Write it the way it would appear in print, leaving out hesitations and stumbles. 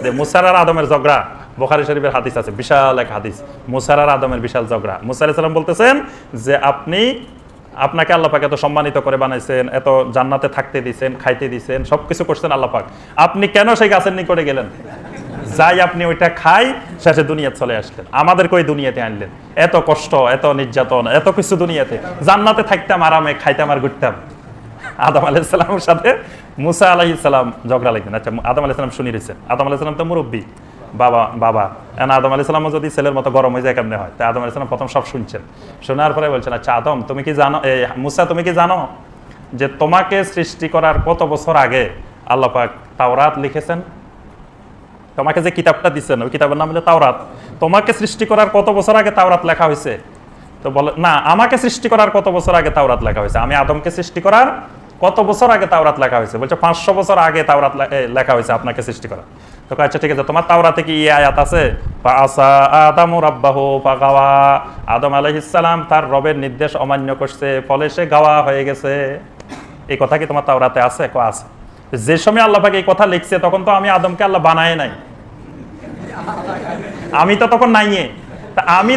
যে মুসা আর আদমের ঝগড়া, বুখারী শরীফের হাদিস আছে, বিশাল এক হাদিস, মুসা আর আদমের বিশাল ঝগড়া। মুসা আলাইহিস সালাম বলতেছেন যে আপনাকে আল্লাহ পাক এত সম্মানিত করে বানাইছেন, এত জান্নাতে থাকতে দিয়েছেন, খাইতে দিয়েছেন, সবকিছু করছেন আল্লাহ পাক, আপনি কেন সেই গাছের নিকটে গেলেন? যাই আপনি ওইটা খাই, শেষে দুনিয়াতে চলে আসলেন, আমাদেরকে ওই দুনিয়াতে আনলেন। এত কষ্ট, এত নির্যাতন, এত কিছু দুনিয়াতে, জান্নাতে থাকতাম আরামে, খাইতাম আর ঘুরতাম। আদম আলাইহিস সালামের সাথে মুসা আলাইহিস সালাম ঝগড়া লাগলেন। আচ্ছা, আদম আলাইহিস সালাম শুনি রয়েছেন, আদম আলাইহিস সালাম তো মুরব্বী, বাবা আদম আলাইহিস সালাম যদি ছেলের মতো গরম হয়ে যায় কেমনে হয়, তাই আদম আলাইহিস সালাম প্রথম সব শুনছেন, শোনার পরে বলছেন, আচ্ছা আদম তুমি কি জানো, মুসা তুমি কি জানো যে তোমাকে সৃষ্টি করার কত বছর আগে আল্লাহ পাক তাওরাত লিখেছেন? তোমাকে যে কিতাবটা দিচ্ছেন ওই কিতাবের নাম হলো তাওরাত, তোমাকে সৃষ্টি করার কত বছর আগে তাওরাত লেখা হয়েছে? তো বলে, না, আমাকে সৃষ্টি করার কত বছর আগে তাওরাত লেখা হয়েছে, আমি আদমকে সৃষ্টি করার কত বছর আগে তাওরাত লেখা হয়েছে? বলছে 500 বছর আগে তাওরাত লেখা হয়েছে আপনাকে সৃষ্টি করা। তো আচ্ছা ঠিক আছে, তোমার তাওরাতে কি এই আয়াত আছে, ফাআসা আদামু রাব্বাহু ফাগাওয়া, আদম আলাইহিস সালাম তার রবের নির্দেশ অমান্য করছে, ফলে সে গাওয়া হয়ে গেছে, এই কথা কি তোমার তাওরাতে আছে? আছে। যে সময় আল্লাহ পাক এই কথা লিখছে তখন তো আমি আদমকে আল্লাহ বানায় নাই, আমি তো তখন নাই, আমি